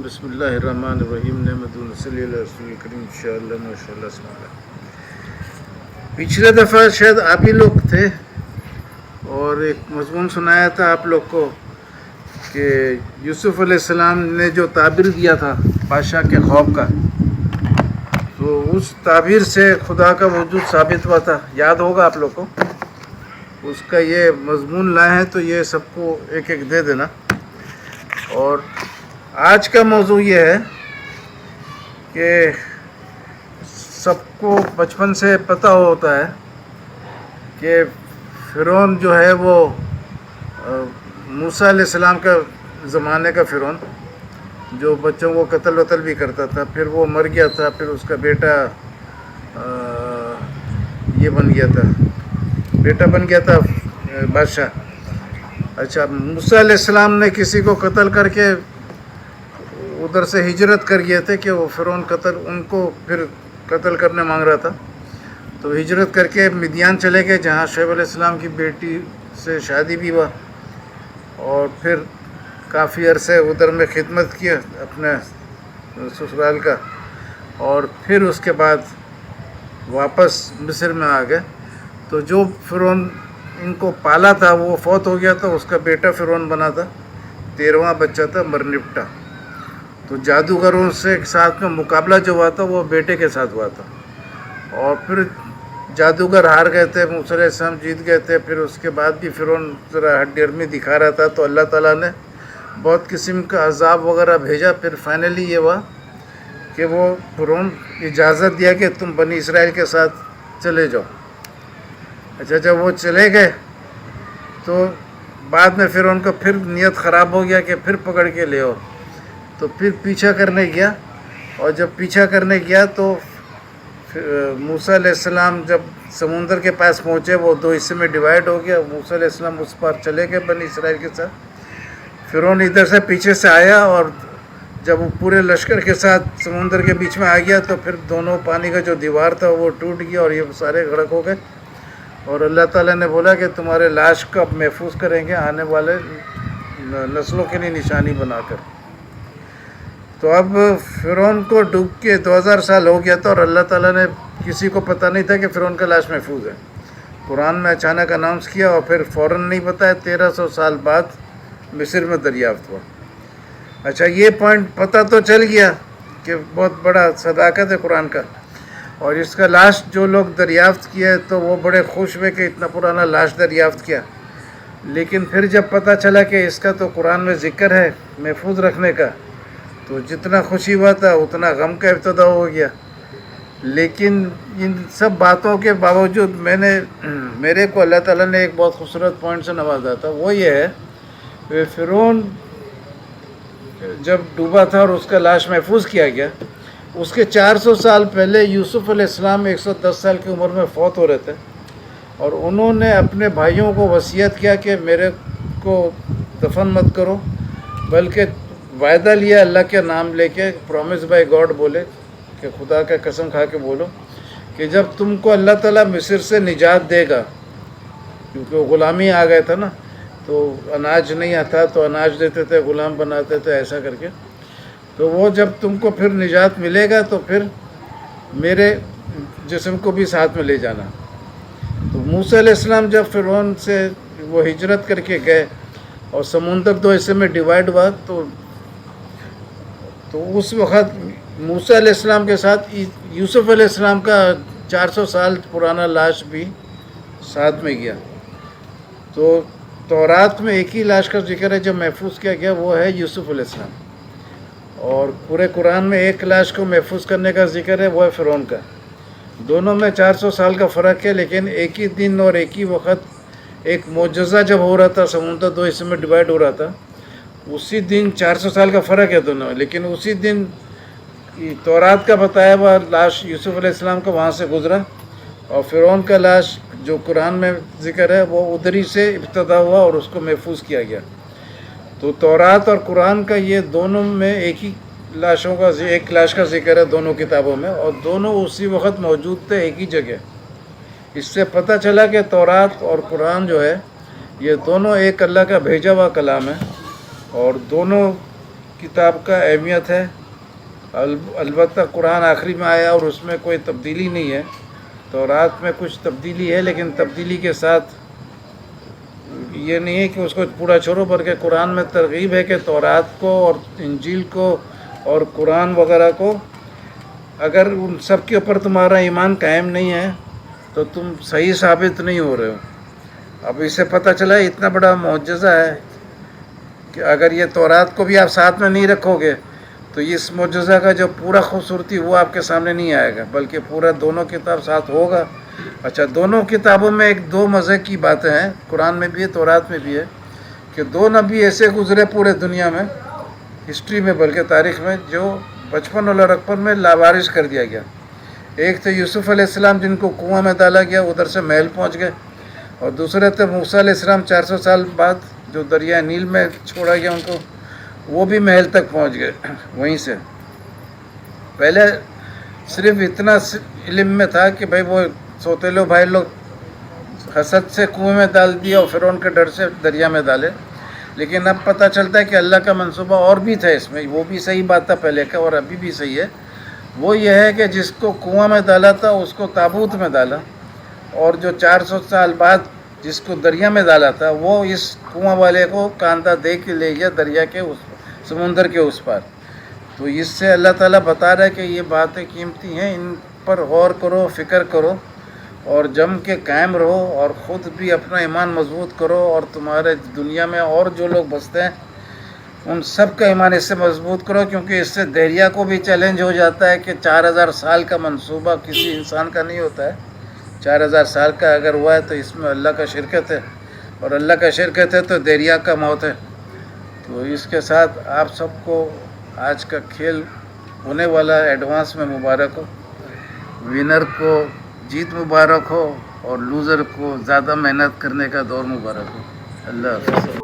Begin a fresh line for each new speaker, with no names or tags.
بسم اللہ الرحمن الرحیم نحمد صلی اللہ رسول کریم انشاءاللہ ماشاءاللہ سمالہ. پچھلے دفعہ شاید آپ ہی لوگ تھے اور ایک مضمون سنایا تھا آپ لوگ کو کہ یوسف علیہ السلام نے جو تعبیر دیا تھا بادشاہ کے خواب کا، تو اس تعبیر سے خدا کا وجود ثابت ہوا تھا. یاد ہوگا آپ لوگ کو. اس کا یہ مضمون لائے ہیں تو یہ سب کو ایک ایک دے دینا. اور آج کا موضوع یہ ہے کہ سب کو بچپن سے پتہ ہوتا ہے کہ فرعون جو ہے وہ موسیٰ علیہ السلام کا زمانے کا فرعون جو بچوں کو قتل وتل بھی کرتا تھا، پھر وہ مر گیا تھا، پھر اس کا بیٹا یہ بن گیا تھا بادشاہ. اچھا، موسیٰ علیہ السلام نے کسی کو قتل کر کے ادھر سے ہجرت کر گئے تھے کہ وہ فرعون ان کو پھر قتل کرنے مانگ رہا تھا، تو ہجرت کر کے مدیان چلے گئے جہاں شعیب علیہ السلام کی بیٹی سے شادی بھی ہوا، اور پھر کافی عرصے ادھر میں خدمت کی اپنے سسرال کا، اور پھر اس کے بعد واپس مصر میں آ گئے. تو جو فرعون ان کو پالا تھا وہ فوت ہو گیا تھا، اس کا بیٹا فرعون بنا تھا، 13واں بچہ تھا، مر نپٹا. تو جادوگروں سے ساتھ میں مقابلہ جو ہوا تھا وہ بیٹے کے ساتھ ہوا تھا، اور پھر جادوگر ہار گئے تھے، موسیٰ علیہ السلام جیت گئے تھے. پھر اس کے بعد بھی فرعون ذرا ہڈی ارمی دکھا رہا تھا، تو اللہ تعالیٰ نے بہت قسم کا عذاب وغیرہ بھیجا. پھر فائنلی یہ ہوا کہ وہ فرعون اجازت دیا کہ تم بنی اسرائیل کے ساتھ چلے جاؤ. اچھا، جب وہ چلے گئے تو بعد میں فرعون کا پھر نیت خراب ہو گیا کہ پھر پکڑ کے لے آؤ، تو پھر پیچھا کرنے گیا. اور جب پیچھا کرنے گیا تو موسیٰ علیہ السلام جب سمندر کے پاس پہنچے، وہ 2 حصے میں ڈیوائیڈ ہو گیا. موسیٰ علیہ السلام اس پار چلے گئے بنی اسرائیل کے ساتھ، فرعون ادھر سے پیچھے سے آیا، اور جب وہ پورے لشکر کے ساتھ سمندر کے بیچ میں آ گیا تو پھر دونوں پانی کا جو دیوار تھا وہ ٹوٹ گیا اور یہ سارے غرق ہو گئے. اور اللہ تعالیٰ نے بولا کہ تمہارے لاش کو اب محفوظ کریں گے آنے والے نسلوں کے لیے نشانی بنا کر. تو اب فرعون کو ڈوب کے 2000 سال ہو گیا تھا، اور اللہ تعالیٰ نے کسی کو پتہ نہیں تھا کہ فرعون کا لاش محفوظ ہے. قرآن میں اچانک اناؤنس کیا اور پھر فوراً نہیں بتایا. 1300 سال بعد مصر میں دریافت ہوا. اچھا، یہ پوائنٹ پتہ تو چل گیا کہ بہت بڑا صداقت ہے قرآن کا. اور اس کا لاش جو لوگ دریافت کیا تو وہ بڑے خوش ہوئے کہ اتنا پرانا لاش دریافت کیا. لیکن پھر جب پتہ چلا کہ اس کا تو قرآن میں ذکر ہے محفوظ رکھنے کا، تو جتنا خوشی ہوا تھا اتنا غم کا ابتدا ہو گیا. لیکن ان سب باتوں کے باوجود میرے کو اللہ تعالیٰ نے ایک بہت خوبصورت پوائنٹ سے نوازا تھا. وہ یہ ہے کہ فرعون جب ڈوبا تھا اور اس کا لاش محفوظ کیا گیا، اس کے 400 سال پہلے یوسف علیہ السلام 110 سال کی عمر میں فوت ہو رہے تھے، اور انہوں نے اپنے بھائیوں کو وصیت کیا کہ میرے کو دفن مت کرو، بلکہ وعدہ لیا اللہ کے نام لے کے، پرومس بائی گاڈ بولے کہ خدا کا قسم کھا کے بولو کہ جب تم کو اللہ تعالیٰ مصر سے نجات دے گا، کیونکہ وہ غلامی آ گئے تھا نا، تو اناج نہیں آتا تو اناج دیتے تھے، غلام بناتے تھے ایسا کر کے. تو وہ جب تم کو پھر نجات ملے گا تو پھر میرے جسم کو بھی ساتھ میں لے جانا. تو موسیٰ علیہ السلام جب فرعون سے وہ ہجرت کر کے گئے اور سمندر 2 حصے میں ڈیوائیڈ ہوا، تو اس وقت موسیٰ علیہ السلام کے ساتھ یوسف علیہ السلام کا 400 سال پرانا لاش بھی ساتھ میں گیا. تو تورات میں ایک ہی لاش کا ذکر ہے جو محفوظ کیا گیا، وہ ہے یوسف علیہ السلام. اور پورے قرآن میں ایک لاش کو محفوظ کرنے کا ذکر ہے، وہ ہے فرعون کا. دونوں میں 400 سال کا فرق ہے، لیکن ایک ہی دن اور ایک ہی وقت ایک معجزہ جب ہو رہا تھا، سمندر دو حصے میں ڈیوائڈ ہو رہا تھا، اسی دن 400 سال کا فرق ہے دونوں، لیکن اسی دن تورات کا بتایا ہوا لاش یوسف علیہ السلام کا وہاں سے گزرا، اور فرعون کا لاش جو قرآن میں ذکر ہے وہ ادھر ہی سے ابتدا ہوا اور اس کو محفوظ کیا گیا۔ تو تورات اور قرآن کا یہ دونوں میں ایک ہی لاشوں کا ایک لاش کا ذکر ہے دونوں کتابوں میں، اور دونوں اسی وقت موجود تھے ایک ہی جگہ۔ اس سے پتہ چلا کہ تورات اور قرآن جو ہے یہ دونوں ایک اللہ کا بھیجا ہوا کلام ہے، اور دونوں کتاب کا اہمیت ہے۔ البتہ قرآن آخری میں آیا اور اس میں کوئی تبدیلی نہیں ہے، تورات میں کچھ تبدیلی ہے، لیکن تبدیلی کے ساتھ یہ نہیں ہے کہ اس کو پورا چھوڑو، بلکہ قرآن میں ترغیب ہے کہ تورات کو اور انجیل کو اور قرآن وغیرہ کو اگر ان سب کے اوپر تمہارا ایمان قائم نہیں ہے تو تم صحیح ثابت نہیں ہو رہے ہو۔ اب اس سے پتہ چلا اتنا بڑا معجزہ ہے کہ اگر یہ تورات کو بھی آپ ساتھ میں نہیں رکھو گے تو اس معجزہ کا جو پورا خوبصورتی وہ آپ کے سامنے نہیں آئے گا، بلکہ پورا دونوں کتاب ساتھ ہوگا۔ اچھا، دونوں کتابوں میں ایک دو مزے کی باتیں ہیں، قرآن میں بھی ہے تورات میں بھی ہے، کہ دو نبی ایسے گزرے پورے دنیا میں، ہسٹری میں بلکہ تاریخ میں، جو بچپن اور لڑکپن میں لاوارث کر دیا گیا۔ ایک تھے یوسف علیہ السلام جن کو کنواں میں ڈالا گیا، ادھر سے محل پہنچ گئے، اور دوسرے تھے موسیٰ علیہ السلام 400 سال بعد جو دریا نیل میں چھوڑا گیا ان کو، وہ بھی محل تک پہنچ گئے وہیں سے۔ پہلے صرف اتنا علم میں تھا کہ بھائی وہ سوتیلو بھائی لوگ حسد سے کنویں میں ڈال دیا اور فرعون کے ڈر سے دریا میں ڈالے، لیکن اب پتہ چلتا ہے کہ اللہ کا منصوبہ اور بھی تھا اس میں، وہ بھی صحیح بات تھا پہلے کا اور ابھی بھی صحیح ہے۔ وہ یہ ہے کہ جس کو کنواں میں ڈالا تھا اس کو تابوت میں ڈالا، اور جو 400 سال بعد جس کو دریا میں ڈالا تھا وہ اس کنواں والے کو کاندھا دے کے لے گیا دریا کے سمندر کے اس پار۔ تو اس سے اللہ تعالیٰ بتا رہا ہے کہ یہ باتیں قیمتی ہیں، ان پر غور کرو، فکر کرو، اور جم کے قائم رہو، اور خود بھی اپنا ایمان مضبوط کرو، اور تمہارے دنیا میں اور جو لوگ بستے ہیں ان سب کا ایمان اس سے مضبوط کرو، کیونکہ اس سے دہریہ کو بھی چیلنج ہو جاتا ہے کہ 4000 سال کا منصوبہ کسی انسان کا نہیں ہوتا ہے۔ 4000 سال کا اگر ہوا ہے تو اس میں اللہ کا شرکت ہے، اور اللہ کا شرکت ہے تو دہریہ کا موت ہے۔ تو اس کے ساتھ آپ سب کو آج کا کھیل ہونے والا ایڈوانس میں مبارک ہو، ونر کو جیت مبارک ہو، اور لوزر کو زیادہ محنت کرنے کا دور مبارک ہو۔ اللہ حافظ۔